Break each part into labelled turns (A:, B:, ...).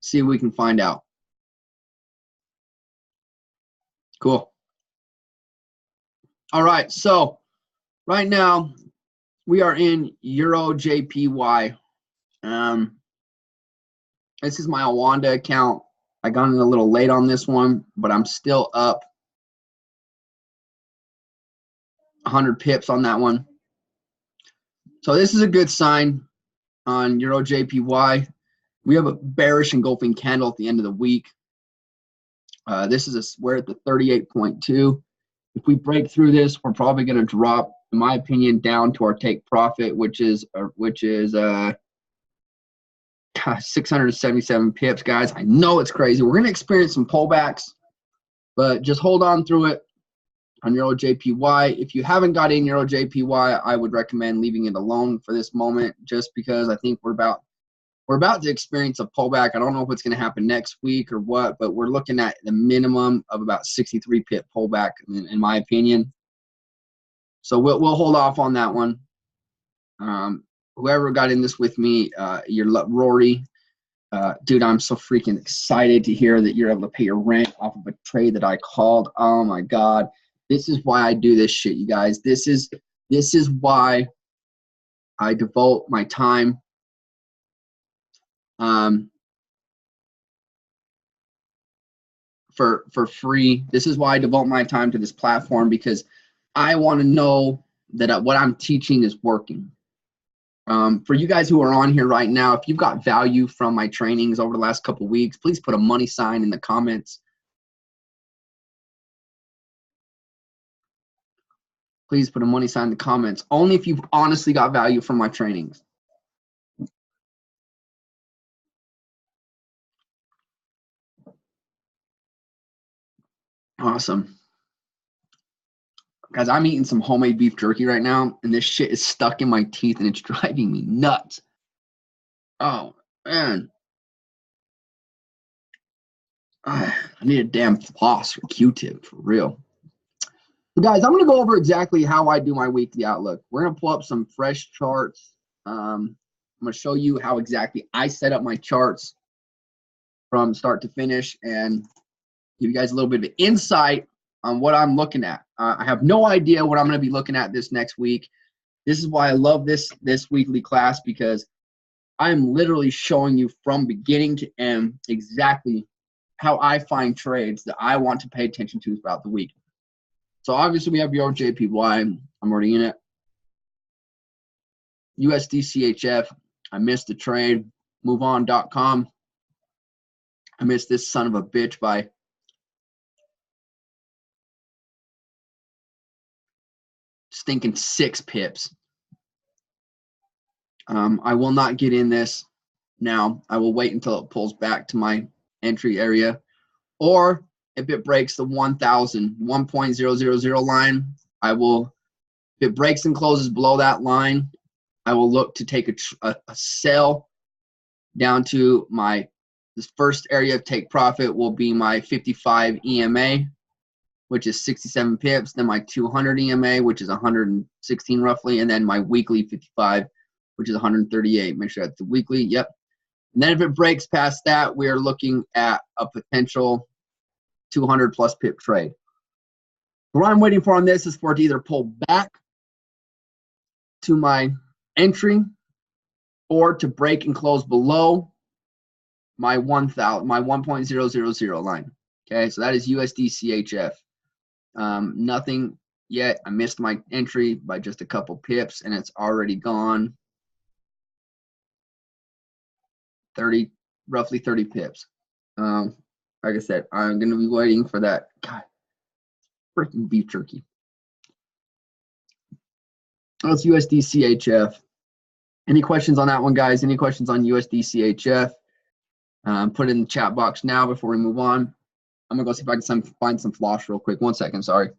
A: See if we can find out. Cool. All right, so right now we are in Euro JPY. This is my Awanda account. I got in a little late on this one, but I'm still up 100 pips on that one. So this is a good sign on Euro JPY. We have a bearish engulfing candle at the end of the week. We're at the 38.2. If we break through this, we're probably going to drop, in my opinion, down to our take profit, which is 677 pips, guys. I know it's crazy. We're going to experience some pullbacks, but just hold on through it on Euro JPY. If you haven't got in Euro JPY, I would recommend leaving it alone for this moment, just because I think we're about to experience a pullback. I don't know if it's going to happen next week or what, but we're looking at the minimum of about 63 pip pullback, in my opinion. So we'll hold off on that one. Whoever got in this with me, Rory, dude, I'm so freaking excited to hear that you're able to pay your rent off of a trade that I called. Oh my God, this is why I do this shit, you guys. This is why I devote my time. For free. This is why I devote my time to this platform, because I want to know that what I'm teaching is working. For you guys who are on here right now, if you've got value from my trainings over the last couple of weeks, please put a money sign in the comments. Please put a money sign in the comments. Only if you've honestly got value from my trainings. Awesome. Guys, I'm eating some homemade beef jerky right now, and this shit is stuck in my teeth, and it's driving me nuts. Oh, man. I need a damn floss or Q-tip, for real. So guys, I'm going to go over exactly how I do my weekly outlook. We're going to pull up some fresh charts. I'm going to show you how exactly I set up my charts from start to finish and give you guys a little bit of insight on what I'm looking at. I have no idea what I'm going to be looking at this next week. This is why I love this weekly class, because I'm literally showing you from beginning to end exactly how I find trades that I want to pay attention to throughout the week. So obviously we have Euro JPY. I'm already in it. USD CHF. I missed the trade. MoveOn.com. I missed this son of a bitch by stinking 6 pips. I will not get in this now. I will wait until it pulls back to my entry area, or if it breaks the 1.000 line, I will. If it breaks and closes below that line, I will look to take a sell down to this first area of take profit will be my 55 EMA, which is 67 pips, then my 200 EMA, which is 116 roughly, and then my weekly 55, which is 138. Make sure that's the weekly. Yep. And then if it breaks past that, we are looking at a potential 200 plus pip trade. What I'm waiting for on this is for it to either pull back to my entry or to break and close below my 1.000 line. Okay, so that is USD CHF. Nothing yet. I missed my entry by just a couple pips, and it's already gone. Roughly 30 pips. Like I said, I'm going to be waiting for that. God, freaking beef jerky. That's USD CHF. Any questions on that one, guys? Any questions on USD CHF? Put it in the chat box now before we move on. I'm going to go see if I can find some floss real quick. 1 second, sorry.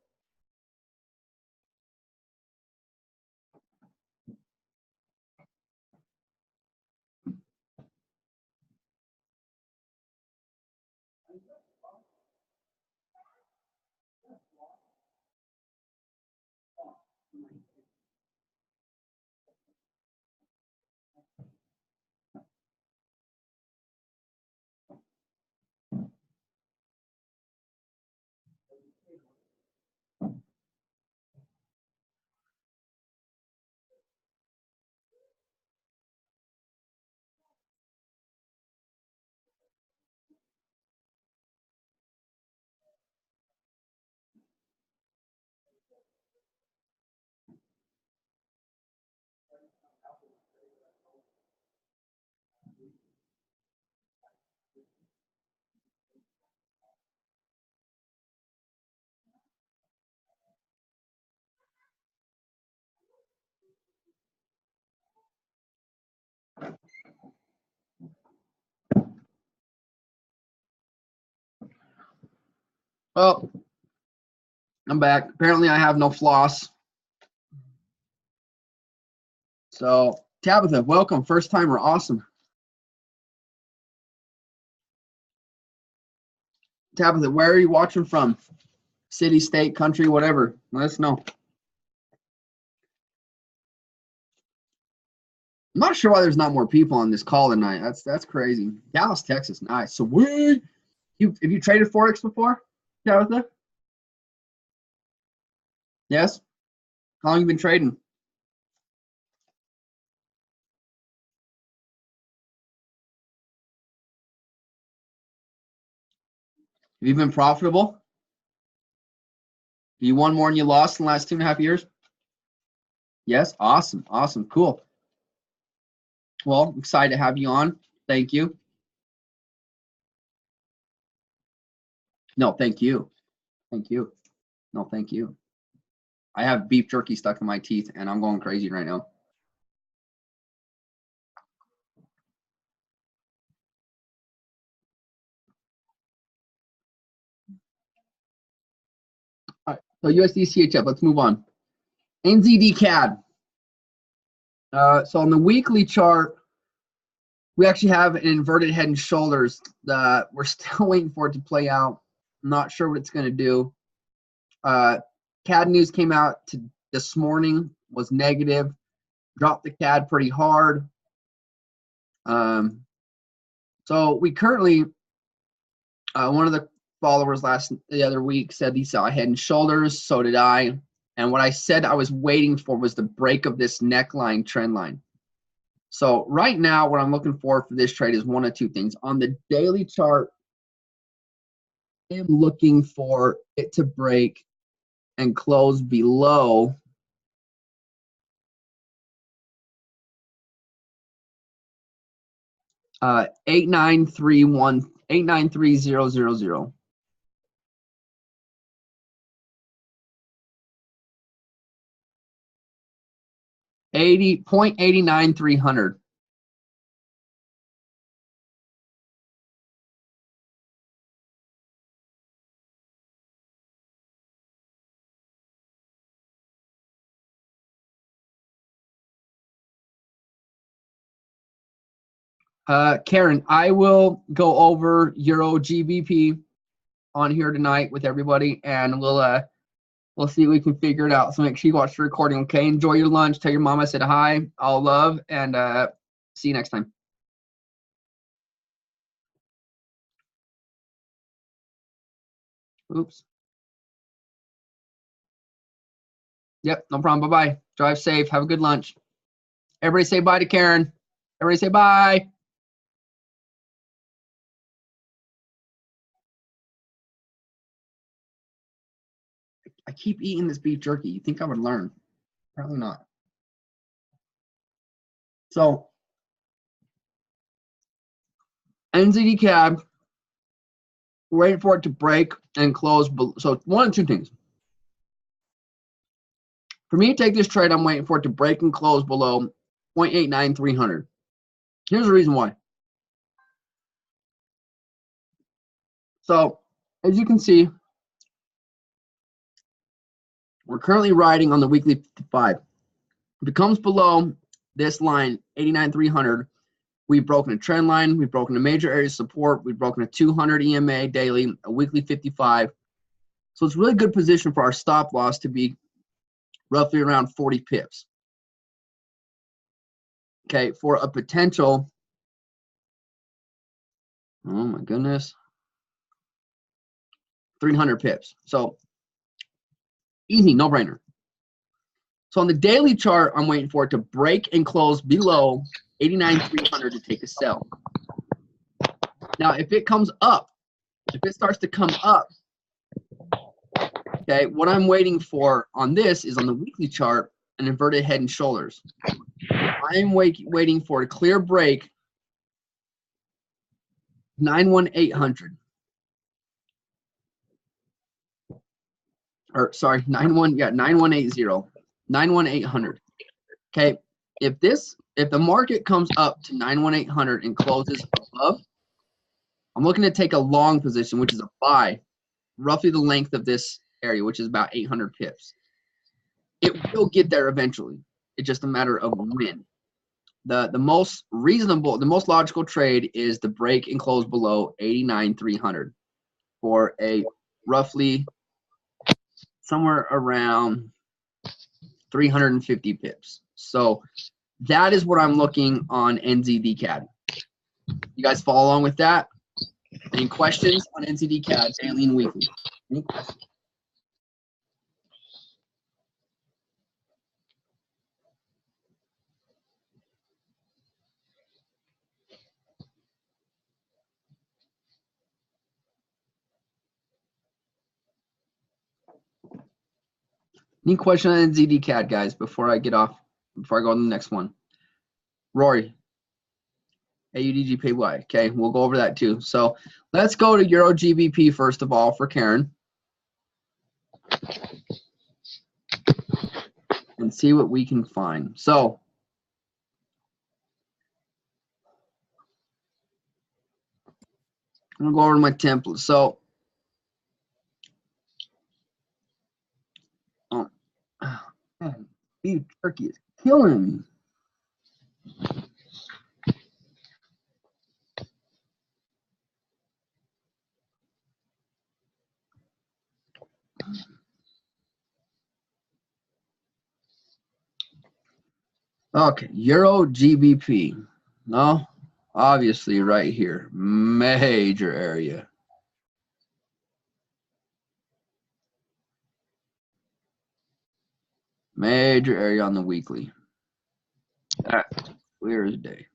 A: Well, I'm back. Apparently I have no floss. So Tabitha, welcome. First timer. Awesome. Tabitha, where are you watching from? City, state, country, whatever. Let us know. I'm not sure why there's not more people on this call tonight. That's crazy. Dallas, Texas. Nice. So have you traded Forex before, Tabitha? Yes? How long have you been trading? Have you been profitable? Have you won more than you lost in the last 2.5 years? Yes? Awesome. Awesome. Cool. Well, I'm excited to have you on. Thank you. No, thank you. Thank you. No, thank you. I have beef jerky stuck in my teeth, and I'm going crazy right now. All right, so USD CHF, let's move on. NZD CAD. So on the weekly chart, we actually have an inverted head and shoulders that we're still waiting for it to play out. I'm not sure what it's going to do. CAD news came out this morning, was negative, dropped the CAD pretty hard. So we currently, one of the followers the other week said he saw head and shoulders, so did I. And what I said I was waiting for was the break of this neckline trend line. So right now, what I'm looking for this trade is one of two things. On the daily chart, I'm looking for it to break and close below uh, 893,000. 0.89300. Karen, I will go over Euro GBP on here tonight with everybody, and we'll see if we can figure it out. So make sure you watch the recording, okay? Enjoy your lunch. Tell your mom I said hi, all love, and see you next time. Oops. Yep, no problem. Bye-bye. Drive safe. Have a good lunch. Everybody say bye to Karen. Everybody say bye. I keep eating this beef jerky. You think I would learn? Probably not. So, NZD CAD, waiting for it to break and close. So one of two things. For me to take this trade, I'm waiting for it to break and close below 0.89300. Here's the reason why. So, as you can see, we're currently riding on the weekly 55. If it comes below this line, 89,300, we've broken a trend line, we've broken a major area of support, we've broken a 200 EMA daily, a weekly 55. So it's a really good position for our stop loss to be roughly around 40 pips. Okay, for a potential, oh my goodness, 300 pips. So easy, no brainer. So on the daily chart, I'm waiting for it to break and close below 89,300 to take a sell. Now, if it comes up, if it starts to come up, okay, what I'm waiting for on this is on the weekly chart, an inverted head and shoulders. I'm waiting for a clear break, 91800. Or sorry, 9180. 91800. Okay, if the market comes up to 91800 and closes above, I'm looking to take a long position, which is a buy roughly the length of this area, which is about 800 pips. It will get there eventually. It's just a matter of when. The most reasonable, the most logical trade is the break and close below 89,300 for a roughly somewhere around 350 pips. So that is what I'm looking on NZDCAD. You guys follow along with that? Any questions on NZDCAD daily and weekly? Any questions? Any question on NZDCAD, guys, before I get off, before I go to the next one? Rory, AUDGPY. Okay, we'll go over that too. So let's go to Euro GBP first of all for Karen and see what we can find. So I'm gonna go over to my template. So man, beef turkey is killing me. Okay, Euro GBP. No, obviously right here, major area. Major area on the weekly. That's clear as day.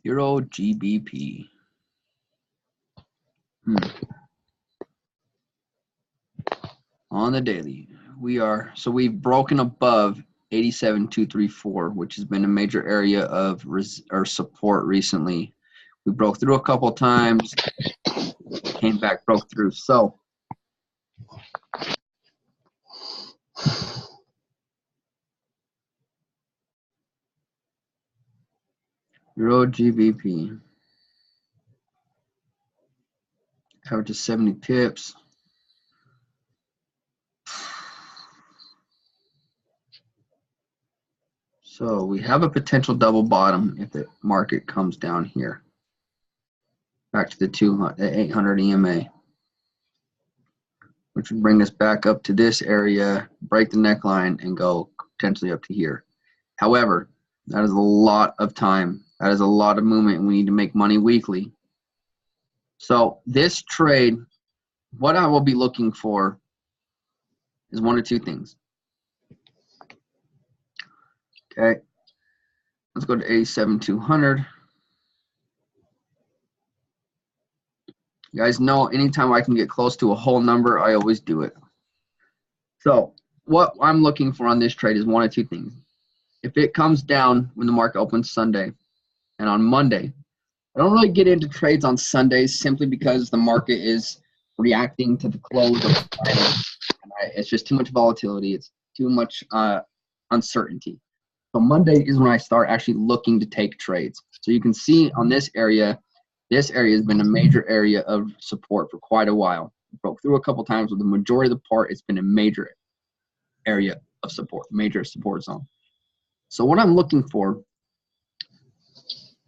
A: Euro GBP. On the daily, we've broken above 87,234, which has been a major area of support recently. We broke through a couple of times, came back, broke through. So Euro GBP averages 70 pips. So we have a potential double bottom if the market comes down here. Back to the 800 EMA, which would bring us back up to this area, break the neckline, and go potentially up to here. However, that is a lot of time. That is a lot of movement, and we need to make money weekly. So this trade, what I will be looking for is one of two things. Okay, let's go to 87,200. You guys know anytime I can get close to a whole number, I always do it. So what I'm looking for on this trade is one of two things. If it comes down when the market opens Sunday and on Monday, I don't really get into trades on Sundays simply because the market is reacting to the close of Friday. It's just too much volatility. It's too much uncertainty. So Monday is when I start actually looking to take trades. So you can see on this area has been a major area of support for quite a while. It broke through a couple times, but the majority of the part, it's been a major area of support, major support zone. So what I'm looking for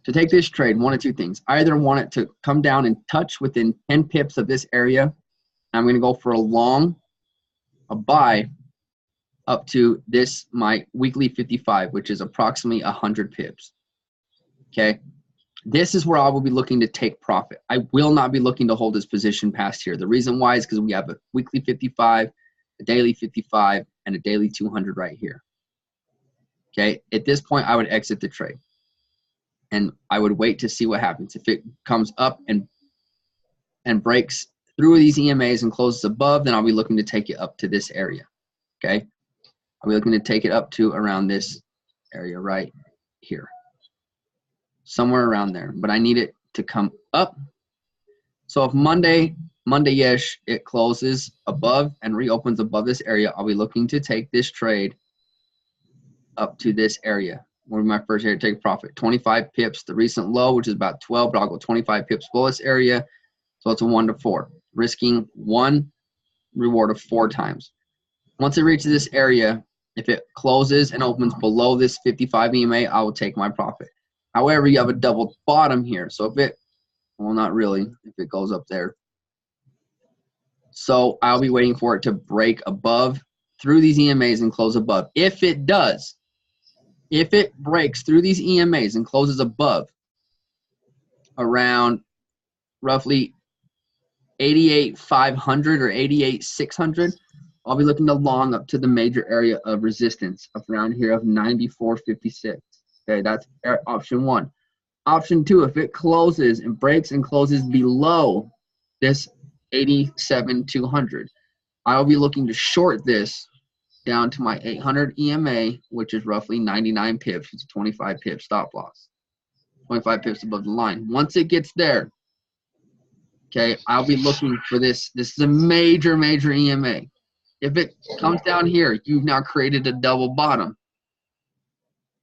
A: to take this trade, one of two things. I either want it to come down and touch within 10 pips of this area. I'm going to go for a buy up to this, my weekly 55, which is approximately 100 pips. Okay. This is where I will be looking to take profit. I will not be looking to hold this position past here. The reason why is because we have a weekly 55, a daily 55, and a daily 200 right here. Okay. At this point, I would exit the trade. And I would wait to see what happens. If it comes up and breaks through these EMAs and closes above, then I'll be looking to take it up to this area. Okay. I'll be looking to take it up to around this area right here. Somewhere around there. But I need it to come up. So if Monday Monday-ish, it closes above and reopens above this area. I'll be looking to take this trade up to this area. One of my first area to take profit. 25 pips, the recent low, which is about 12, but I'll go 25 pips below this area. So it's a 1 to 4, risking 1, reward of 4 times. Once it reaches this area, if it closes and opens below this 55 EMA, I will take my profit. However, you have a double bottom here. So if it, well, not really, if it goes up there. So I'll be waiting for it to break above through these EMAs and close above. If it does, if it breaks through these EMAs and closes above around roughly 88,500 or 88,600, I'll be looking to long up to the major area of resistance up around here of 94.56. Okay, that's option 1. Option 2, if it closes and breaks and closes below this 87,200, I'll be looking to short this down to my 800 EMA, which is roughly 99 pips. It's a 25 pip stop loss. 25 pips above the line. Once it gets there, okay, I'll be looking for this. This is a major, major EMA. If it comes down here, you've now created a double bottom.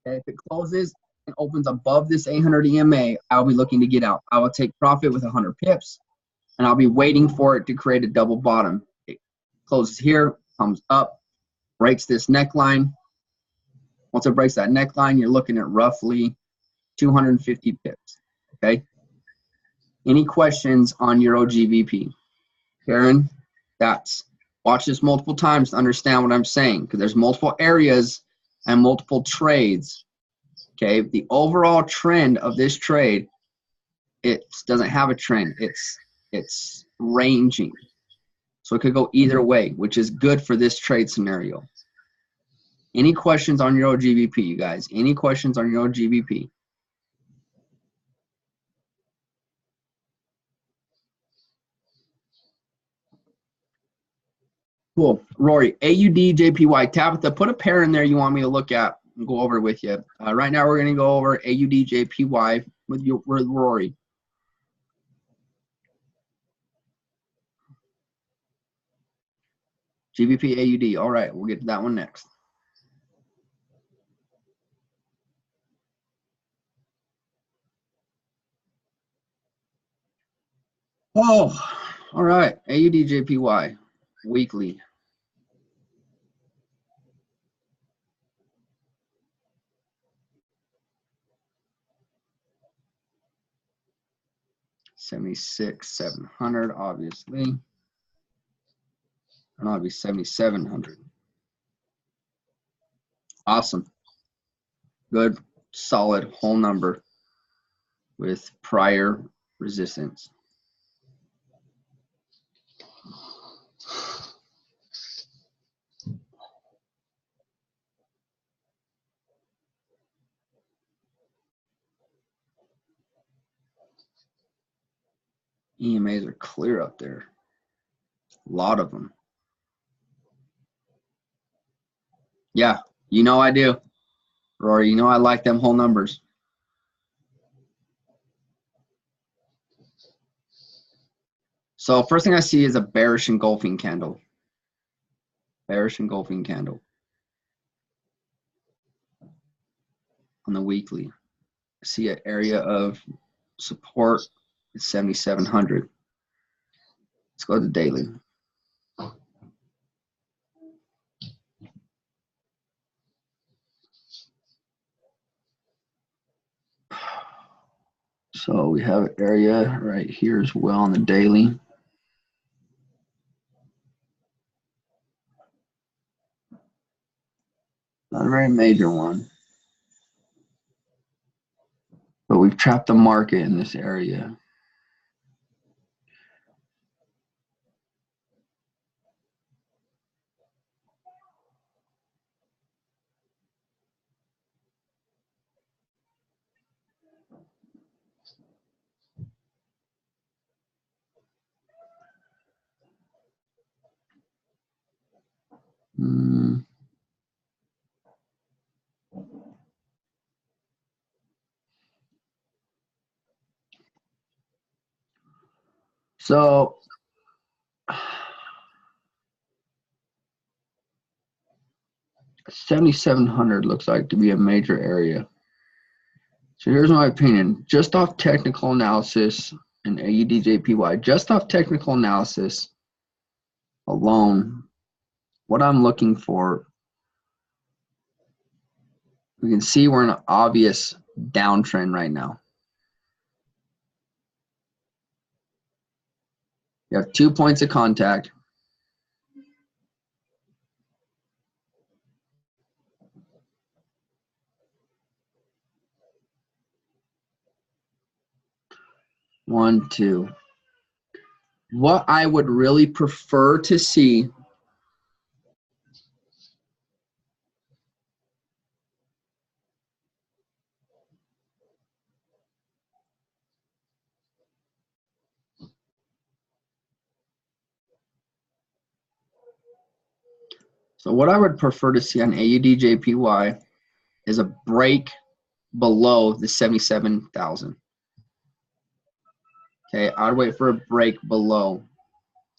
A: Okay, if it closes and opens above this 800 EMA, I'll be looking to get out. I will take profit with 100 pips, and I'll be waiting for it to create a double bottom. It closes here, comes up, breaks this neckline. Once it breaks that neckline, you're looking at roughly 250 pips. Okay. Any questions on Euro GBP? Karen, watch this multiple times to understand what I'm saying, because there's multiple areas and multiple trades. Okay. The overall trend of this trade, it doesn't have a trend. It's ranging. So it could go either way, which is good for this trade scenario. Any questions on Euro GBP, you guys? Any questions on Euro GBP? Cool. Rory, AUD, JPY. Tabitha, put a pair in there you want me to look at and go over with you. Right now we're going to go over AUD, JPY with Rory. GBP, AUD. All right, we'll get to that one next. Oh, all right. AUD, JPY, weekly. $76,700, obviously. And I'll be 7,700. Awesome. Good, solid whole number with prior resistance. EMAs are clear up there. A lot of them. Yeah, you know I do. Rory, you know I like them whole numbers. So first thing I see is a bearish engulfing candle. Bearish engulfing candle. On the weekly. I see an area of support at 7,700. Let's go to the daily. So we have an area right here as well on the daily. Not a very major one. But we've trapped the market in this area. So 7,700 looks like to be a major area. So here's my opinion. Just off technical analysis and AUDJPY, just off technical analysis alone, what I'm looking for, we can see we're in an obvious downtrend right now. You have 2 points of contact. One, two. What I would really prefer to see So what I would prefer to see on AUDJPY is a break below the 77,000. Okay, I'd wait for a break below.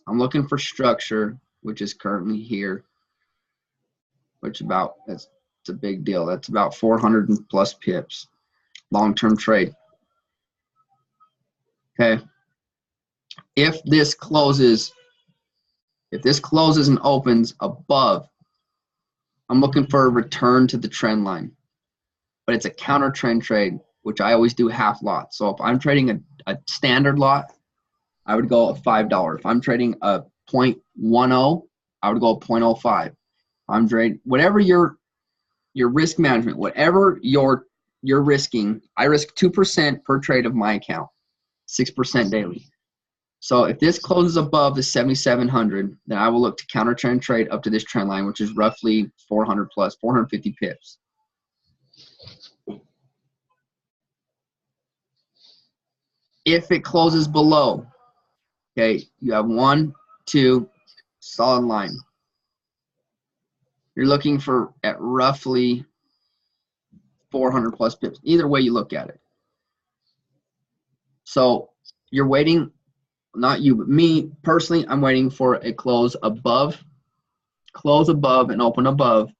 A: I'm looking for structure, which is currently here, which that's a big deal. That's about 400 plus pips, long-term trade. Okay, if this closes and opens above, I'm looking for a return to the trend line, but it's a counter trend trade, which I always do half lot. So if I'm trading a standard lot, I would go at $5. If I'm trading a 0.10, I would go at 0.05. I'm trading whatever your risk management, whatever you're risking. I risk 2% per trade of my account, 6% daily. So if this closes above the 7,700, then I will look to counter trend trade up to this trend line, which is roughly 400 plus, 450 pips. If it closes below, okay, you have 1, 2, solid line. You're looking for at roughly 400 plus pips. Either way you look at it. So you're waiting, not you, but me personally, I'm waiting for a close above and open above,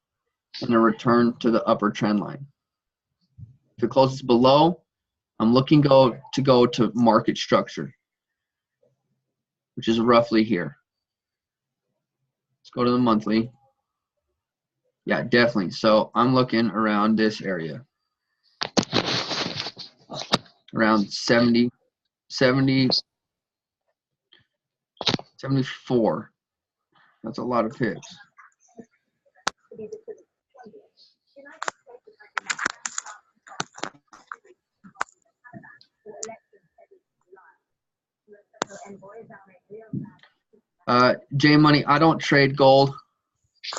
A: and a return to the upper trend line. If it closes below, I'm looking to go to market structure, which is roughly here. Let's go to the monthly. Yeah, definitely. So I'm looking around this area, around 70, 74. That's a lot of pips. J Money, I don't trade gold.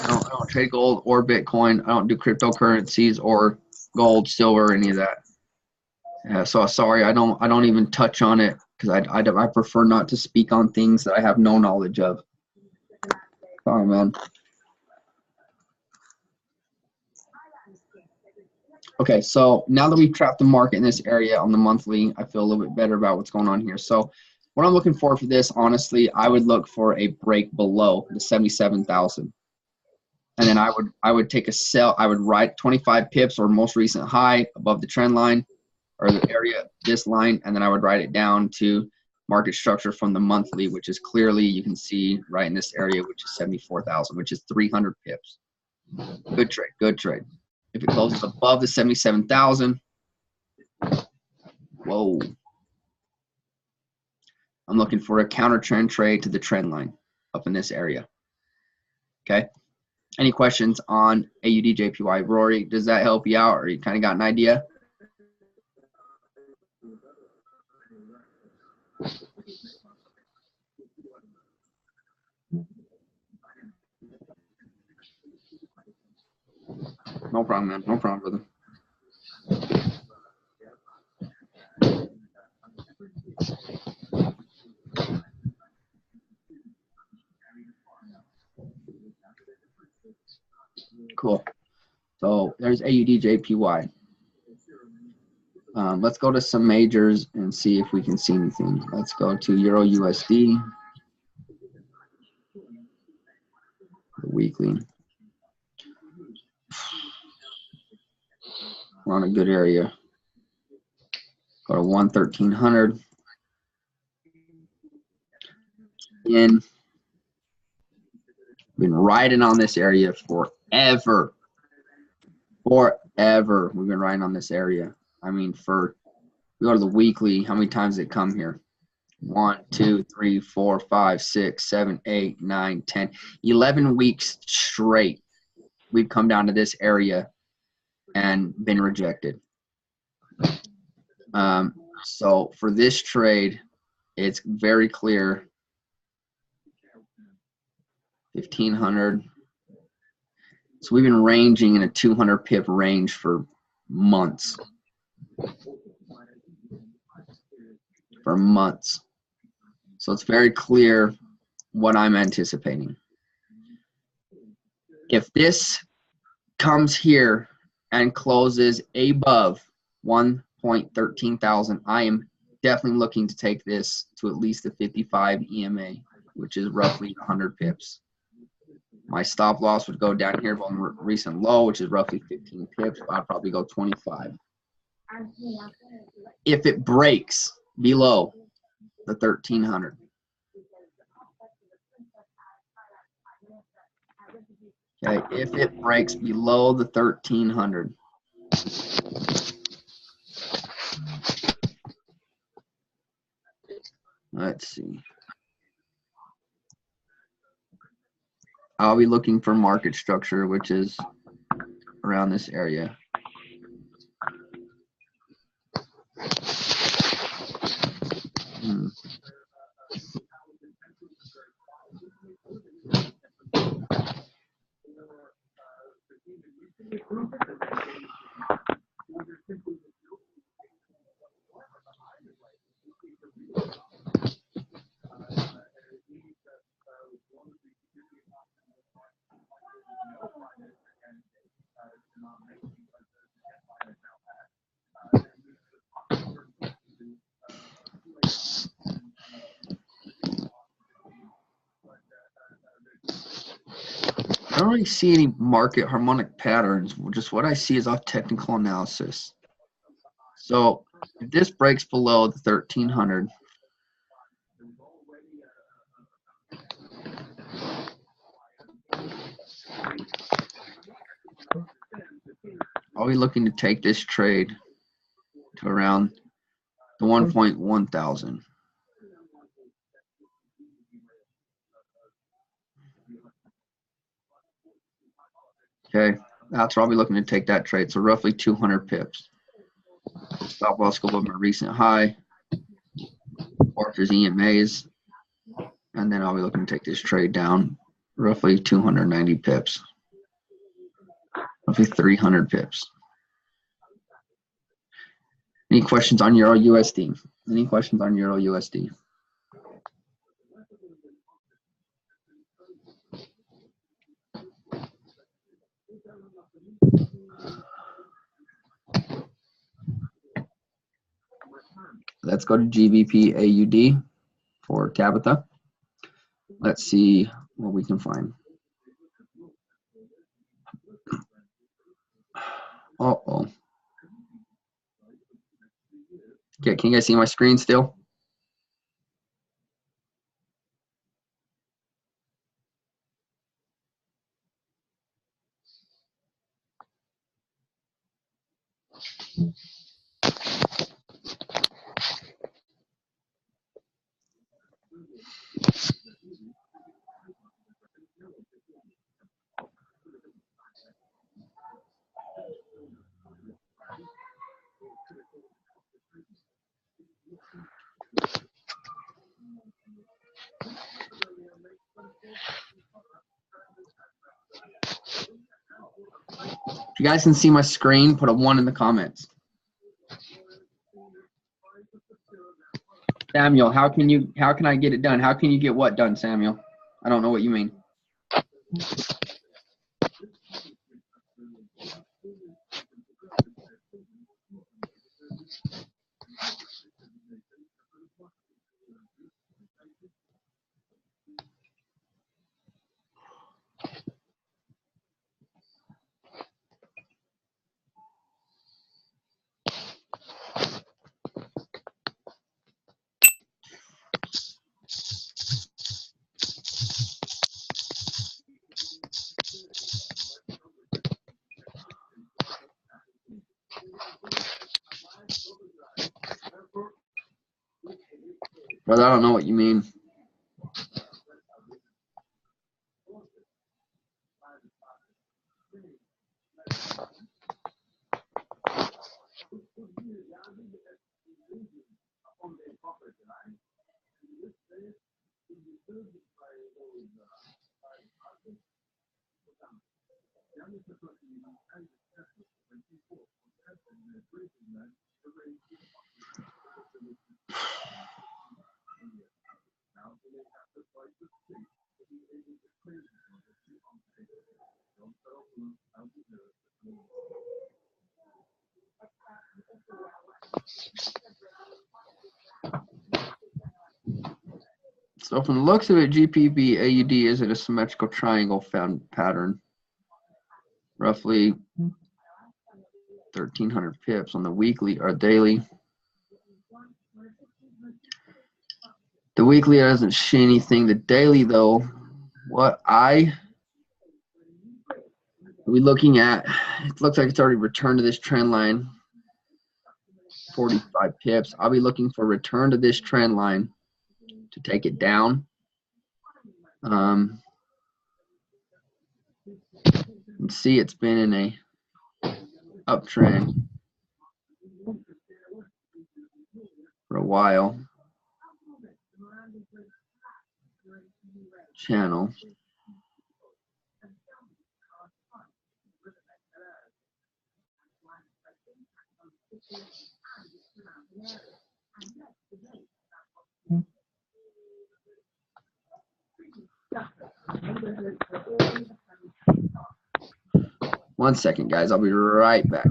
A: I don't trade gold or Bitcoin. I don't do cryptocurrencies or gold, silver, any of that. So sorry, I don't even touch on it because I prefer not to speak on things that I have no knowledge of. Sorry, man. Okay, so now that we've trapped the market in this area on the monthly, I feel a little bit better about what's going on here. So what I'm looking for this, honestly, I would look for a break below the 77,000. And then I would take a sell. I would write 25 pips or most recent high above the trend line or the area, this line, and then I would write it down to market structure from the monthly, which is clearly, you can see right in this area, which is 74,000, which is 300 pips. Good trade, good trade. If it closes above the 77,000, whoa. I'm looking for a counter trend trade to the trend line up in this area. Okay. Any questions on AUDJPY? Rory, does that help you out, or you kind of got an idea? No problem, man. No problem, brother. Cool. So there's AUDJPY. Let's go to some majors and see if we can see anything. Let's go to Euro USD, the weekly. We're on a good area. Go to 11300. Been riding on this area forever. Forever. We've been riding on this area. I mean, we go to the weekly, how many times did it come here? 1, 2, 3, 4, 5, 6, 7, 8, 9, 10, 11 weeks straight. We've come down to this area and been rejected. So for this trade, it's very clear. 1500. So we've been ranging in a 200 pip range for months. So it's very clear what I'm anticipating. If this comes here and closes above 1.13 thousand, I am definitely looking to take this to at least the 55 EMA, which is roughly 100 pips. My stop loss would go down here from recent low, which is roughly 15 pips. I'd probably go 25. If it breaks below the 1300, okay, if it breaks below the 1300, let's see. I'll be looking for market structure, which is around this area. I don't really see any market harmonic patterns. Just what I see is off technical analysis. So if this breaks below the 1300, I'll be looking to take this trade to around the 1.1 thousand. Okay, that's where I'll be looking to take that trade. So roughly 200 pips. Stop loss go above my recent high. There's EMAs. And then I'll be looking to take this trade down roughly 290 pips. Roughly 300 pips. Any questions on Euro USD? Any questions on Euro USD? Let's go to GBP AUD for Tabitha. Let's see what we can find. Uh-oh. Okay, can you guys see my screen still? If you guys can see my screen, put a 1 in the comments. Samuel, how can I get it done? How can you get what done, Samuel? I don't know what you mean. Brother, I don't know what you mean. So from the looks of it, GPP AUD is in a symmetrical triangle found pattern. Roughly 1,300 pips on the weekly or daily. The weekly doesn't see anything. The daily, though, what are we looking at? It looks like it's already returned to this trend line. 45 pips. I'll be looking for return to this trend line to take it down. You can see it's been in a uptrend for a while. Channel. One second, guys. I'll be right back.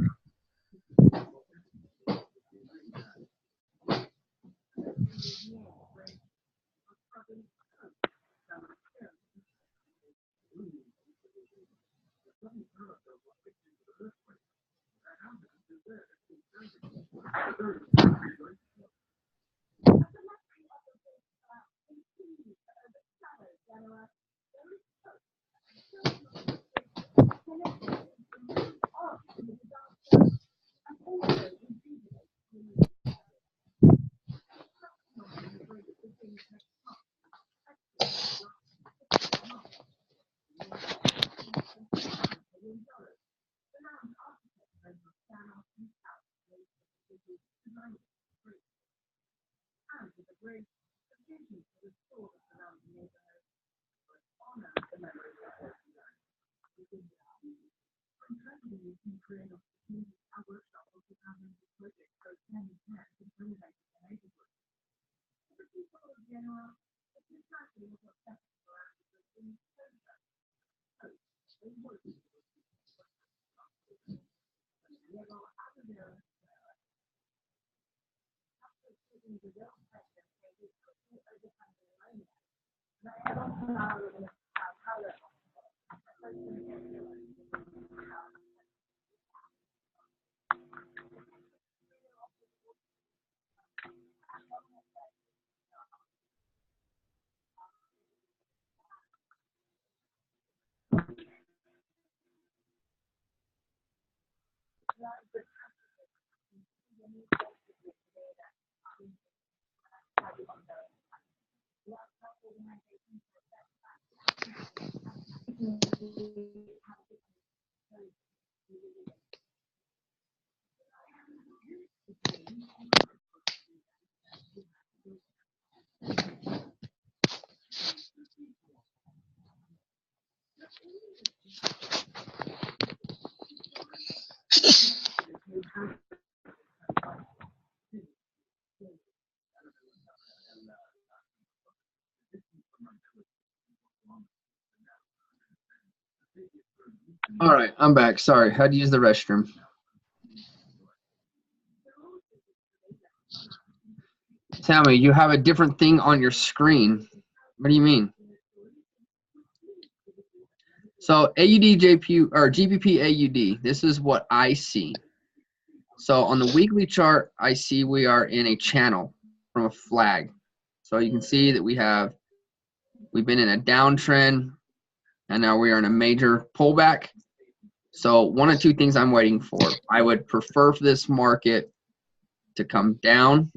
A: All right, I'm back. Sorry, had to use the restroom. Tammy, you have a different thing on your screen. What do you mean? So AUD, JPU, or GBP AUD, this is what I see. So on the weekly chart, I see we are in a channel from a flag. So you can see that we've been in a downtrend, and now we are in a major pullback. So one of two things I'm waiting for. I would prefer for this market to come down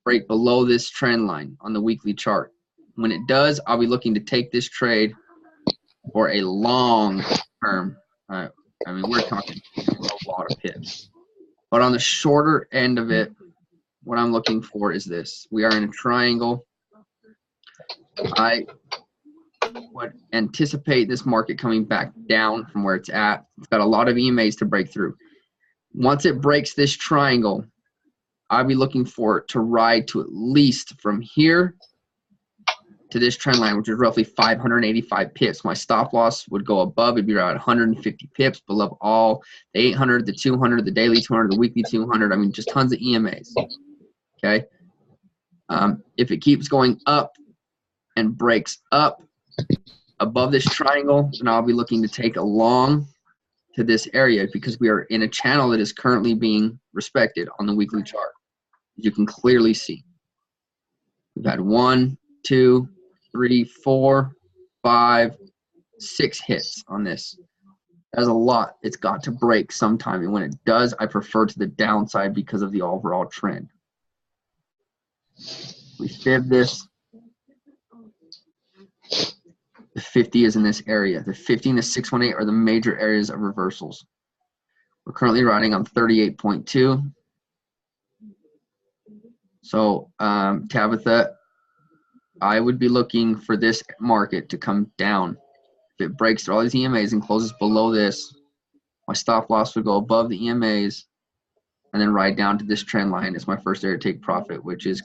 A: break below this trend line on the weekly chart. When it does, I'll be looking to take this trade for a long term. I mean, we're talking a lot of pips. But on the shorter end of it, what I'm looking for is this. We are in a triangle. I would anticipate this market coming back down from where it's at. It's got a lot of EMAs to break through. Once it breaks this triangle, I'll be looking for it to ride to at least from here to this trend line, which is roughly 585 pips. My stop loss would go above. It'd be around 150 pips below all the 800, the 200, the daily 200, the weekly 200. I mean, just tons of EMAs. Okay. If it keeps going up and breaks up above this triangle, then I'll be looking to take a long to this area because we are in a channel that is currently being respected on the weekly chart. You can clearly see. We've had 1, 2, 3, 4, 5, 6 hits on this. That's a lot. It's got to break sometime. And when it does, I prefer to the downside because of the overall trend. We fib this. The 50 is in this area. The 50 and the 618 are the major areas of reversals. We're currently riding on 38.2. So Tabitha, I would be looking for this market to come down. If it breaks through all these EMAs and closes below this, my stop loss would go above the EMAs and then ride down to this trend line. It's my first area to take profit, which is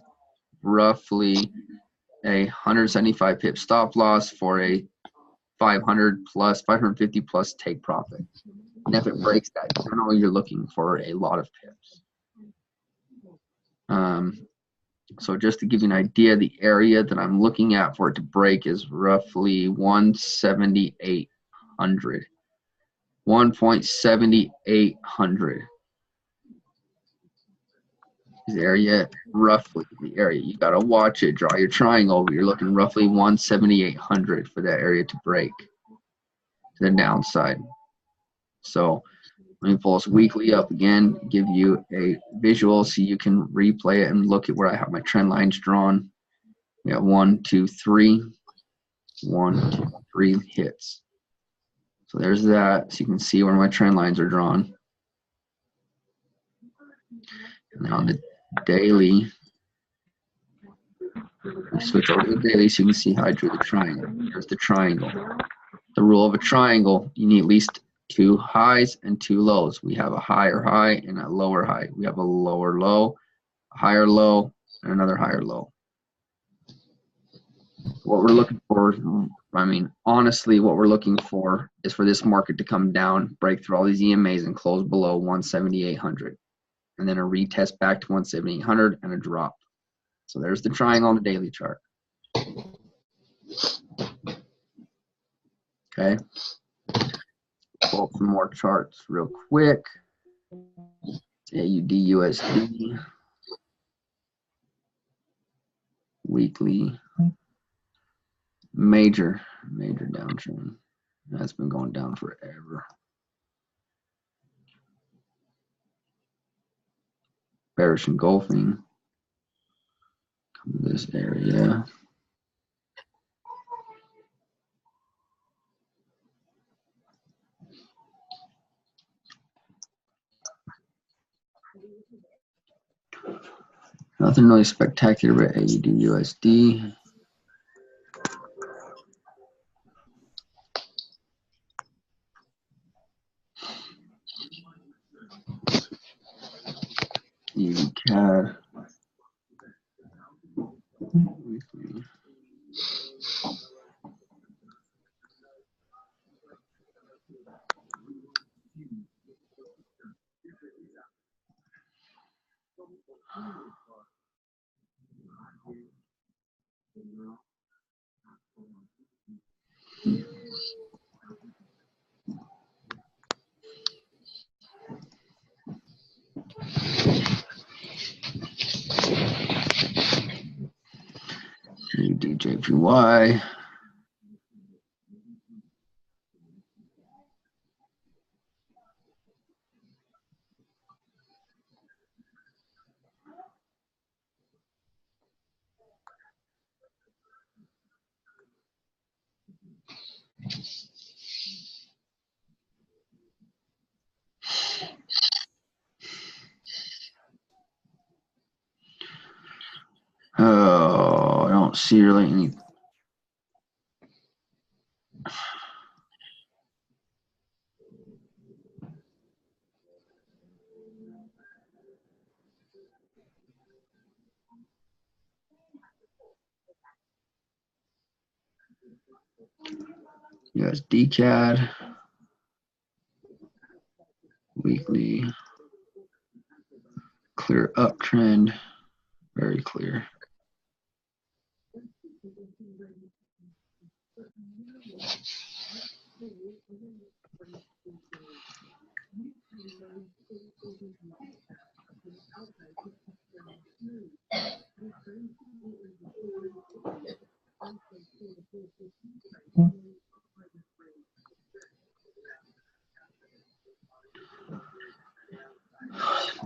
A: roughly a 175 pip stop loss for a 500 plus, 550 plus take profit. And if it breaks that channel, you're looking for a lot of pips. So just to give you an idea, the area that I'm looking at for it to break is roughly 1,7800. 1.7800 is the area, roughly the area. You got to watch it, draw your triangle. You're looking roughly 1,7800 for that area to break to the downside. So let me pull this weekly up again, give you a visual so you can replay it and look at where I have my trend lines drawn. We got 1, 2, 3, 1, 2, 3 hits. So there's that. So you can see where my trend lines are drawn. And then on the daily, we switch over to the daily so you can see how I drew the triangle. Here's the triangle. The rule of a triangle, you need at least 2 highs and 2 lows. We have a higher high and a lower high. We have a lower low, a higher low, and another higher low. What we're looking for, I mean, honestly, what we're looking for is for this market to come down, break through all these EMAs and close below 1,7800. And then a retest back to 1,7800 and a drop. So there's the triangle on the daily chart. Okay. Pull up some more charts real quick. AUD USD. Weekly. Major downtrend. That's been going down forever. Bearish engulfing. Come to this area. Nothing really spectacular about AUD USD. AUD CAD. DJPY. see really any. USD CAD weekly clear uptrend, very clear.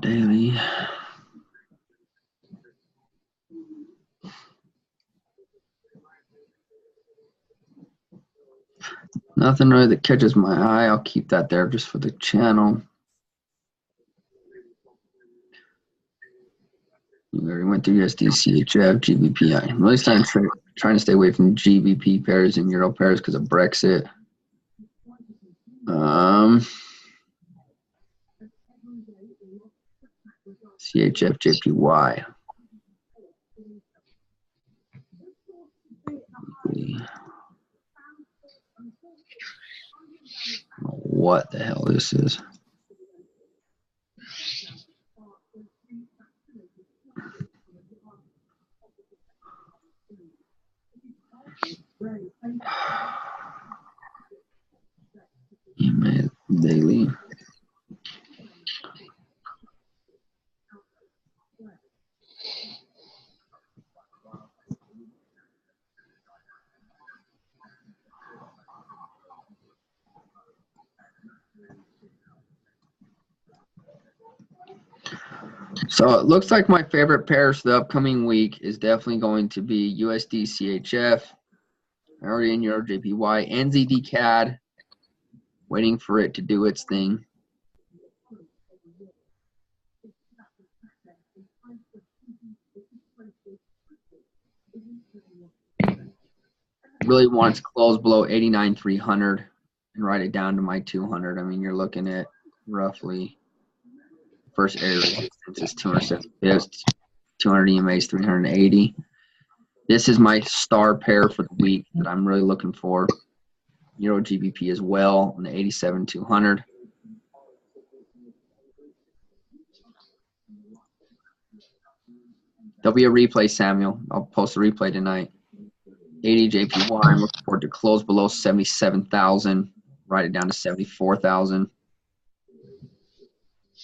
A: Daily. Nothing really that catches my eye. I'll keep that there just for the channel. We already went through USD, CHF, GBP. I'm really trying to stay away from GBP pairs and Euro pairs because of Brexit. CHF, JPY. What the hell this is? Email daily. So it looks like my favorite pairs for the upcoming week is definitely going to be USD CHF, already in Euro JPY, NZD CAD, waiting for it to do its thing. Really want to close below 89,300 and write it down to my 200. I mean, you're looking at roughly first area resistance is 207 pips, 200 EMAs, 380. This is my star pair for the week that I'm really looking for. Euro GBP as well on the 87,200. There'll be a replay, Samuel. I'll post a replay tonight. 80 JPY. I'm looking forward to close below 77,000. Write it down to 74,000.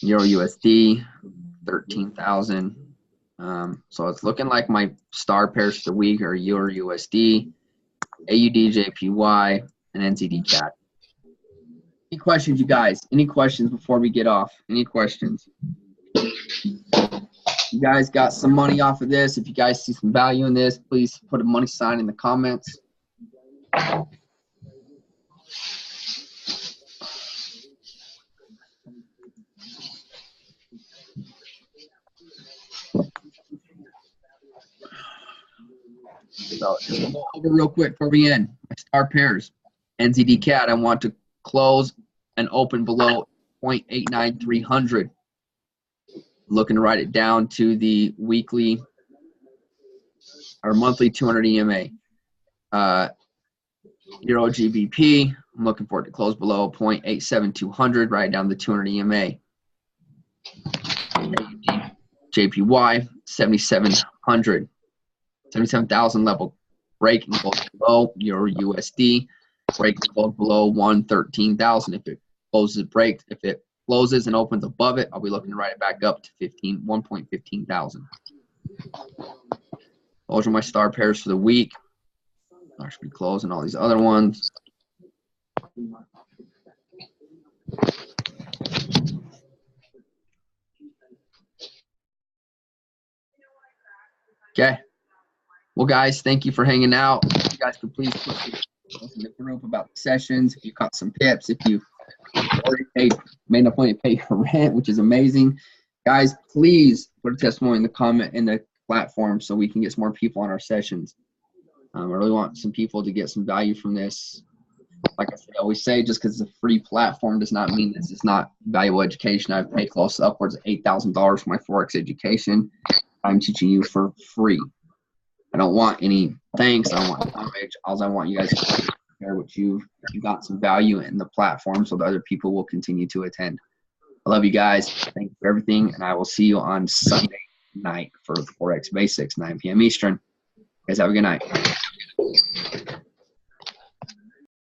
A: Euro USD, 13,000. So it's looking like my star pairs for the week are Euro USD, AUD JPY, and NZD CAD. Any questions, you guys? Any questions before we get off? Any questions? You guys got some money off of this. If you guys see some value in this, please put a money sign in the comments. So just go over real quick before we end. My star pairs. NZD CAD, I want to close and open below 0.89300. Looking to write it down to the weekly or monthly 200 EMA. Euro GBP, I'm looking for it to close below 0.87200, write down the 200 EMA. JPY, 7,700. 77,000 level break and close below. Euro USD, break and close below 113,000. If it closes, breaks. If it closes and opens above it, I'll be looking to write it back up to 1.15 thousand. Those are my star pairs for the week. I should be closing all these other ones. Okay. Well, guys, thank you for hanging out. If you guys could please put in the group about the sessions. If you caught some tips, if you already made an appointment to pay your rent, which is amazing. Guys, please put a testimony in the comment in the platform so we can get some more people on our sessions. I really want some people to get some value from this. Like I always say, just because it's a free platform does not mean this is not valuable education. I've paid close to upwards of $8,000 for my Forex education. I'm teaching you for free. I don't want any thanks. I don't want homage. All I want you guys to share what you got some value in the platform so that other people will continue to attend. I love you guys. Thank you for everything. And I will see you on Sunday night for Forex Basics, 9 p.m. Eastern. You guys have a good night.